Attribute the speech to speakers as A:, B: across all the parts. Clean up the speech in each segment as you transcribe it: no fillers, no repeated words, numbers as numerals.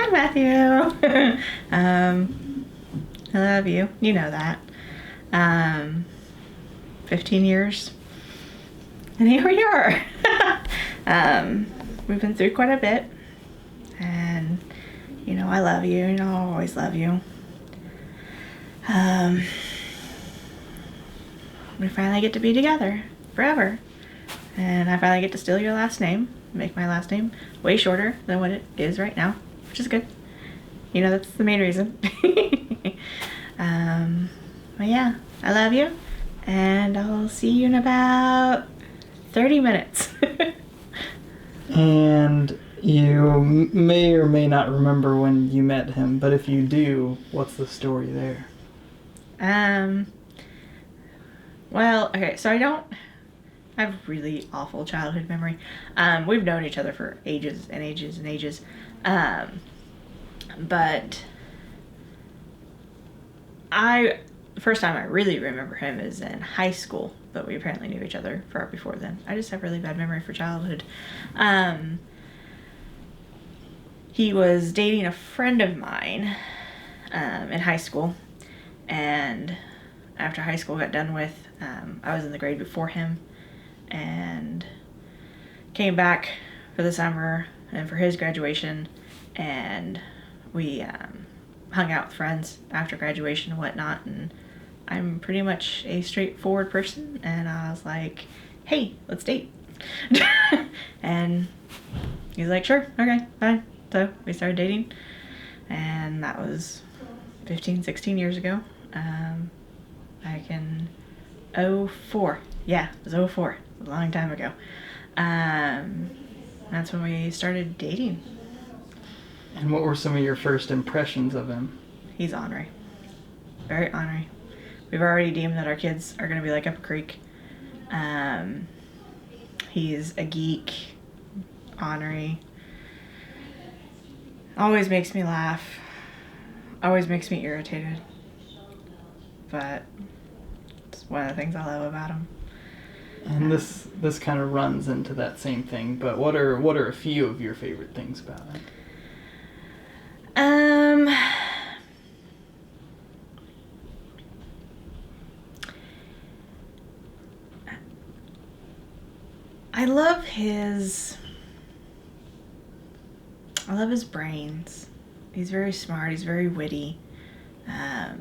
A: Hi, Matthew. I love you. You know that. 15 years. And here we are. We've been through quite a bit. And, you know, I love you. And I'll always love you. We finally get to be together forever. And I finally get to steal your last name. Make my last name way shorter than what it is right now, which is good. You know, that's the main reason. But yeah, I love you. And I'll see you in about 30 minutes.
B: And you may or may not remember when you met him, but if you do, what's the story there?
A: Well, okay, so I have really awful childhood memory. We've known each other for ages and ages and ages. But the first time I really remember him is in high school, but we apparently knew each other far before then. I just have really bad memory for childhood. He was dating a friend of mine in high school, and after high school got done with, I was in the grade before him, and came back for the summer and for his graduation, and we hung out with friends after graduation and whatnot. And I'm pretty much a straightforward person, and I was like, hey, let's date. And he's like, sure, okay, fine. So we started dating, and that was 15, 16 years ago. Back in 04. Yeah, it was 04. A long time ago. That's when we started dating.
B: And what were some of your first impressions of him?
A: He's ornery. Very ornery. We've already deemed that our kids are going to be like up a creek. He's a geek. Ornery. Always makes me laugh. Always makes me irritated. But it's one of the things I love about him.
B: And this kind of runs into that same thing, but what are a few of your favorite things about it?
A: I love his brains. He's very smart. He's very witty. I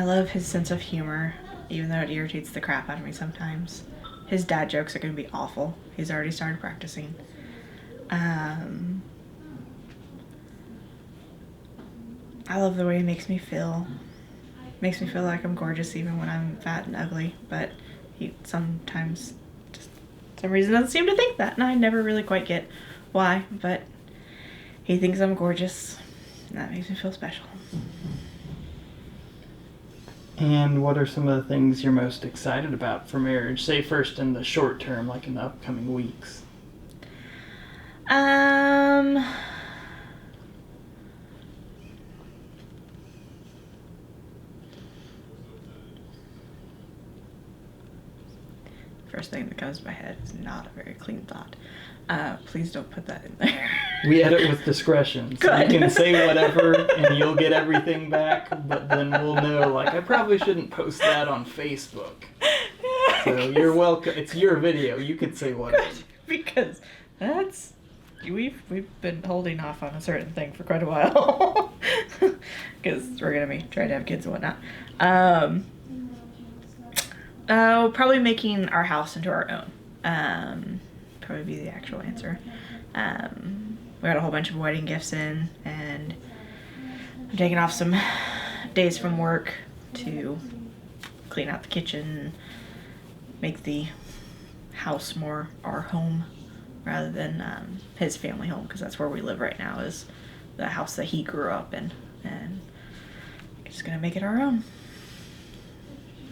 A: love his sense of humor, even though it irritates the crap out of me sometimes. His dad jokes are going to be awful. He's already started practicing. I love the way he makes me feel. Makes me feel like I'm gorgeous even when I'm fat and ugly, but he sometimes just for some reason doesn't seem to think that, and I never really quite get why, but he thinks I'm gorgeous, and that makes me feel special.
B: And what are some of the things you're most excited about for marriage? Say first in the short term, like in the upcoming weeks.
A: First thing that comes to my head is not a very clean thought. Please don't put that in there.
B: We edit with discretion, so
A: Good.
B: you can say whatever and you'll get everything back, but then we'll know, like, I probably shouldn't post that on Facebook. So you're welcome. It's your video. You could say whatever.
A: Good, because we've been holding off on a certain thing for quite a while, because we're gonna be trying to have kids and whatnot. Probably making our house into our own. Probably be the actual answer. We got a whole bunch of wedding gifts in, and I'm taking off some days from work to clean out the kitchen, make the house more our home rather than his family home, because that's where we live right now, is the house that he grew up in, and we're just gonna make it our own.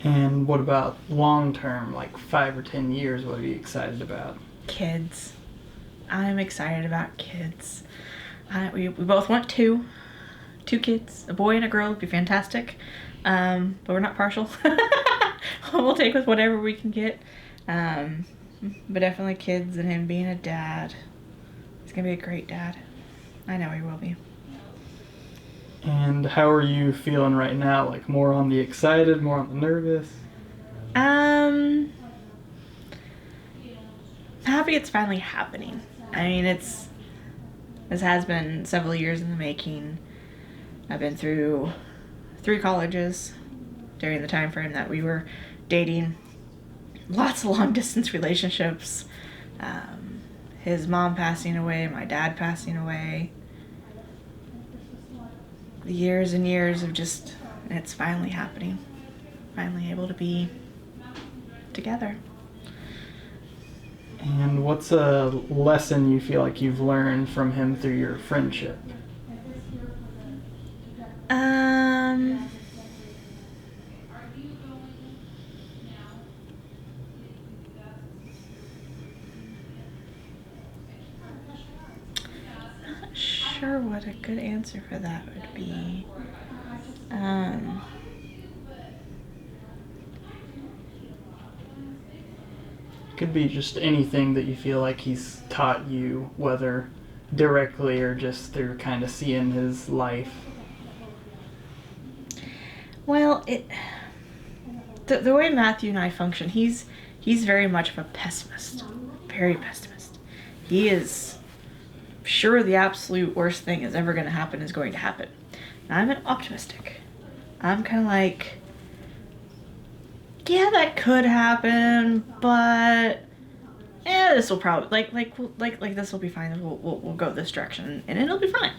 B: And what about long term, like 5 or 10 years? What are you excited about?
A: Kids. I'm excited about kids. We both want two kids, a boy and a girl would be fantastic, but we're not partial. We'll take with whatever we can get, but definitely kids, and him being a dad is gonna be a great dad. I know he will be.
B: And how are you feeling right now? Like more on the excited, more on the nervous?
A: I'm happy it's finally happening. I mean, this has been several years in the making. I've been through 3 colleges during the time frame that we were dating. Lots of long distance relationships. His mom passing away, my dad passing away. The years and years of just, it's finally happening. Finally able to be together.
B: And what's a lesson you feel like you've learned from him through your friendship?
A: Not sure what a good answer for that would be.
B: Could be just anything that you feel like he's taught you, whether directly or just through kind of seeing his life.
A: Well, the way Matthew and I function, he's very much of a pessimist, very pessimist. He is sure the absolute worst thing is ever going to happen is going to happen. And I'm an optimistic. I'm kind of like, yeah, that could happen, but this will probably like this will be fine. We'll go this direction, and it'll be fine.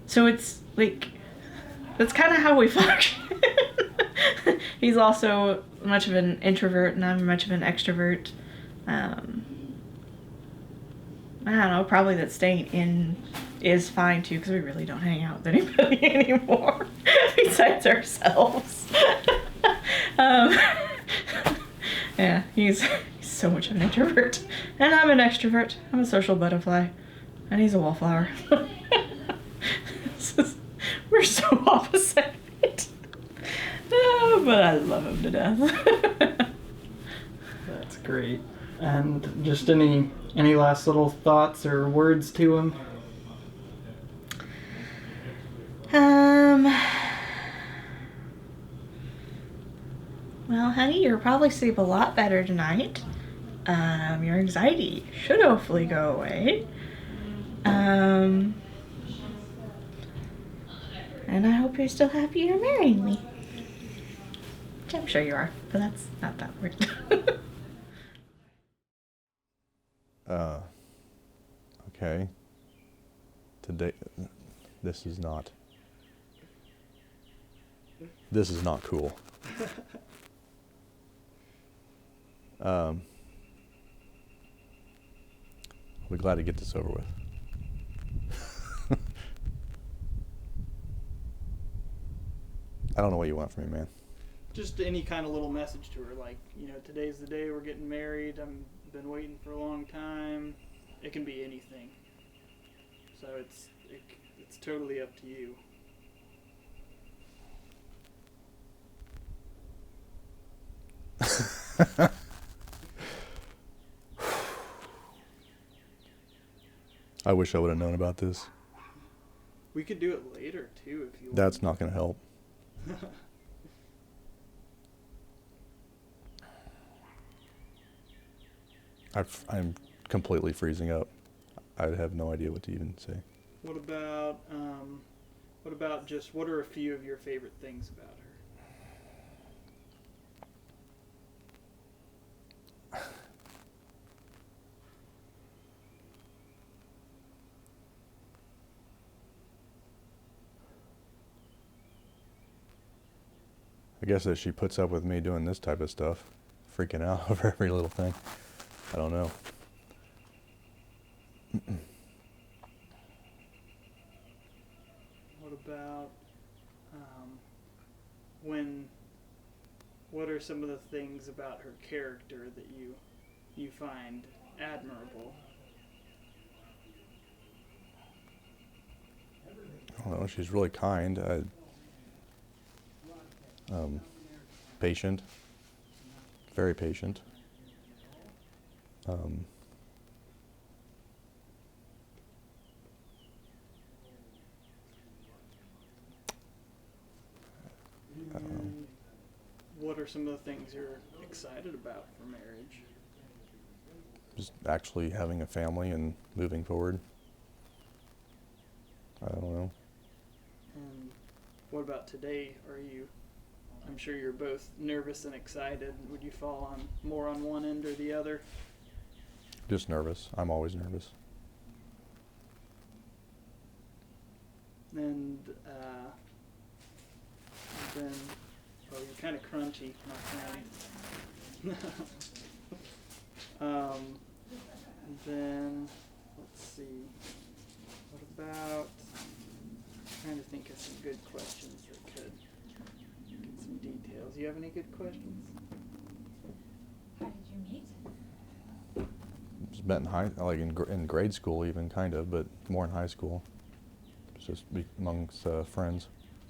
A: So it's like that's kind of how we function. He's also much of an introvert, and I'm much of an extrovert. I don't know. Probably that staying in is fine too, because we really don't hang out with anybody anymore besides ourselves. Yeah, he's so much of an introvert, and I'm an extrovert. I'm a social butterfly, and he's a wallflower. We're so opposite. Oh, but I love him to death.
B: That's great. And just any last little thoughts or words to him?
A: Well, honey, you'll probably sleep a lot better tonight. Your anxiety should hopefully go away. And I hope you're still happy you're marrying me. Which I'm sure you are, but that's not that weird.
C: Okay. Today, this is not cool. I'll be glad to get this over with. I don't know what you want from me, man.
B: Just any kind of little message to her, like, today's the day we're getting married. I've been waiting for a long time. It can be anything. So it's totally up to you.
C: I wish I would have known about this.
B: We could do it later too if you want.
C: That's not going to help. I'm completely freezing up. I have no idea what to even say.
B: What about just what are a few of your favorite things about her?
C: I guess that she puts up with me doing this type of stuff, freaking out over every little thing. I don't know.
B: What about what are some of the things about her character that you find admirable?
C: I don't know. She's really kind. Patient. Very patient.
B: are some of the things you're excited about for marriage?
C: Just actually having a family and moving forward. I don't know.
B: And what about today? I'm sure you're both nervous and excited. Would you fall on more on one end or the other?
C: Just nervous. I'm always nervous.
B: And then, oh, you're kind of crunchy, my friend. Then, let's see. What about, I'm trying to think of some good questions that could get some details. You have any good questions?
D: How did you meet?
C: Just met in grade school even, kind of, but more in high school. It's just amongst friends.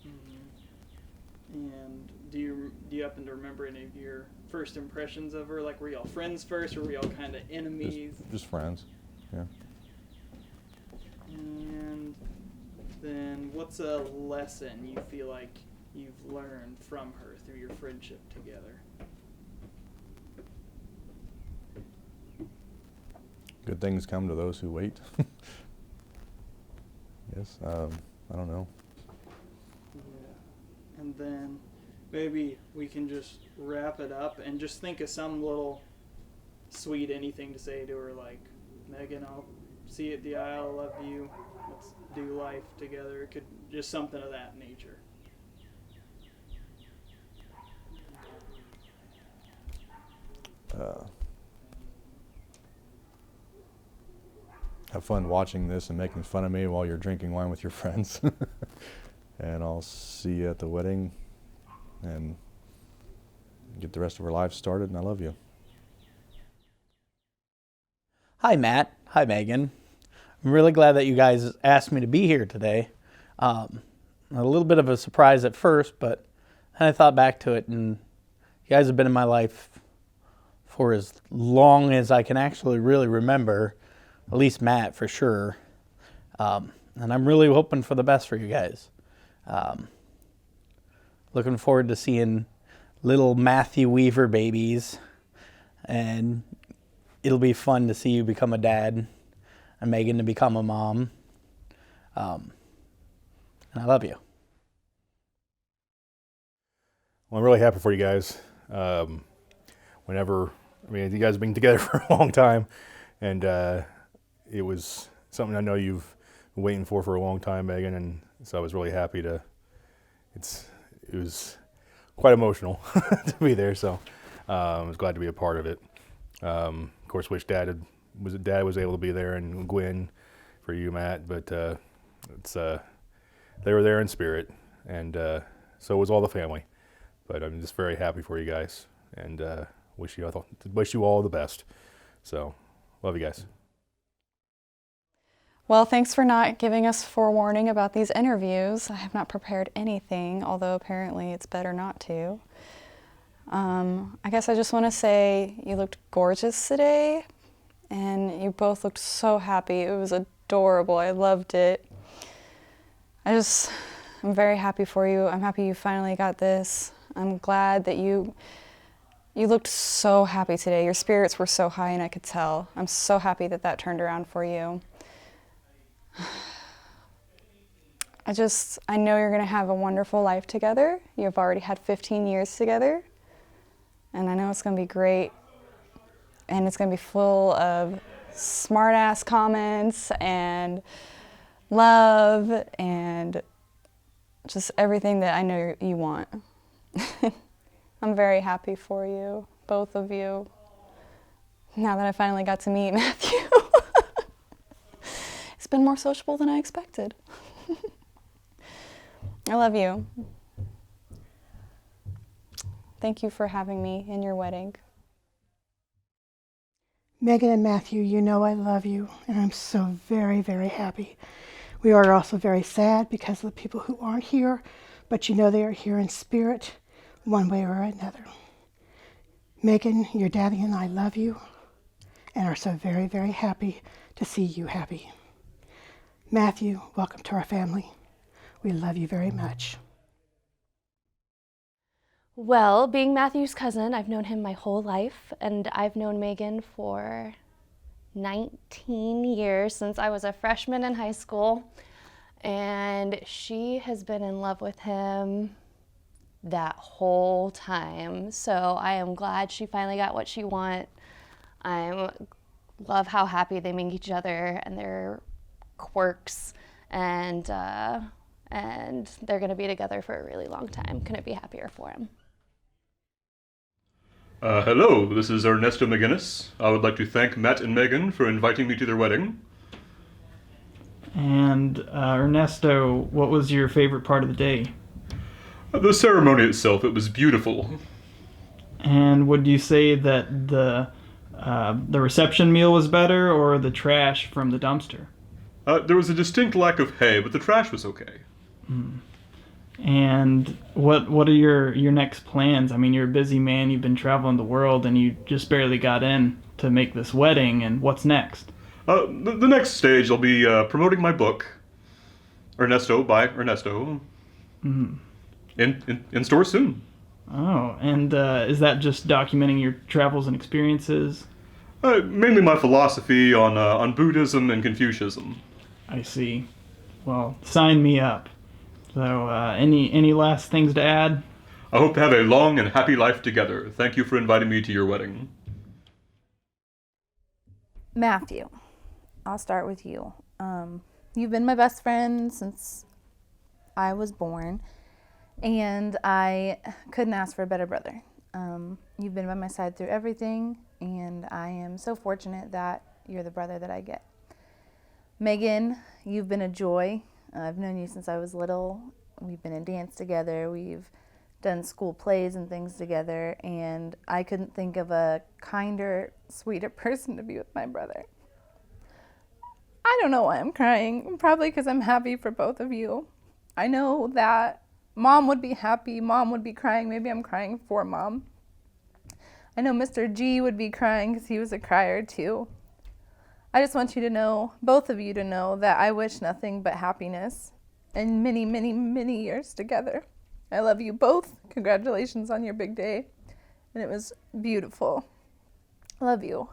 B: Mm-hmm. And do you happen to remember any of your first impressions of her? Like, were y'all friends first, or were y'all kind of enemies?
C: Just friends, yeah.
B: And then, what's a lesson you feel like you've learned from her through your friendship together?
C: Good things come to those who wait. Yes, I don't know.
B: Yeah. And then maybe we can just wrap it up and just think of some little sweet anything to say to her, like, Megan, I'll see you at the aisle, love you, let's do life together. It could just something of that nature.
C: Have fun watching this and making fun of me while you're drinking wine with your friends. And I'll see you at the wedding and get the rest of our lives started, and I love you.
E: Hi, Matt. Hi, Megan. I'm really glad that you guys asked me to be here today. A little bit of a surprise at first, but then I thought back to it, and you guys have been in my life for as long as I can actually really remember, at least Matt for sure. And I'm really hoping for the best for you guys. Looking forward to seeing little Matthew Weaver babies, and it'll be fun to see you become a dad and Megan to become a mom. And I love you.
F: Well, I'm really happy for you guys. You guys have been together for a long time, and it was something I know you've been waiting for a long time, Megan, and so I was really happy to. It was quite emotional to be there, so I was glad to be a part of it. Of course, wish Dad was able to be there, and Gwen for you, Matt, but they were there in spirit, and so was all the family. But I'm just very happy for you guys, and wish you all the best. So, love you guys.
G: Well, thanks for not giving us forewarning about these interviews. I have not prepared anything, although apparently it's better not to. I guess I just want to say you looked gorgeous today, and you both looked so happy. It was adorable. I loved it. I'm very happy for you. I'm happy you finally got this. I'm glad that you looked so happy today. Your spirits were so high, and I could tell. I'm so happy that turned around for you. I know you're going to have a wonderful life together. You've already had 15 years together, and I know it's going to be great, and it's going to be full of smart-ass comments and love and just everything that I know you want. I'm very happy for you, both of you, now that I finally got to meet Matthew. It's been more sociable than I expected. I love you. Thank you for having me in your wedding.
H: Megan and Matthew, you know I love you, and I'm so very, very happy. We are also very sad because of the people who aren't here, but you know they are here in spirit, one way or another. Megan, your daddy and I love you, and are so very, very happy to see you happy. Matthew, welcome to our family. We love you very much.
I: Well, being Matthew's cousin, I've known him my whole life, and I've known Megan for 19 years, since I was a freshman in high school, and she has been in love with him that whole time. So I am glad she finally got what she want. I love how happy they make each other and their quirks, and they're gonna be together for a really long time. Couldn't be happier for him.
J: Hello, this is Ernesto McGinnis. I would like to thank Matt and Megan for inviting me to their wedding.
B: And Ernesto, what was your favorite part of the day?
J: The ceremony itself, it was beautiful.
B: And would you say that the reception meal was better, or the trash from the dumpster?
J: There was a distinct lack of hay, but the trash was okay.
B: And what are your next plans? I mean, you're a busy man, you've been traveling the world, and you just barely got in to make this wedding, and what's next?
J: The next stage, I'll be promoting my book, Ernesto by Ernesto, in store soon.
B: Oh, and is that just documenting your travels and experiences?
J: Mainly my philosophy on Buddhism and Confucianism.
B: I see. Well, sign me up. So, any last things to add?
J: I hope to have a long and happy life together. Thank you for inviting me to your wedding.
K: Matthew, I'll start with you. You've been my best friend since I was born, and I couldn't ask for a better brother. You've been by my side through everything, and I am so fortunate that you're the brother that I get. Megan, you've been a joy. I've known you since I was little. We've been in dance together. We've done school plays and things together, and I couldn't think of a kinder, sweeter person to be with my brother. I don't know why I'm crying. Probably because I'm happy for both of you. I know that Mom would be happy. Mom would be crying. Maybe I'm crying for Mom. I know Mr. G would be crying because he was a crier too. I just want you to know, both of you to know, that I wish nothing but happiness and many, many, many years together. I love you both. Congratulations on your big day. And it was beautiful. Love you.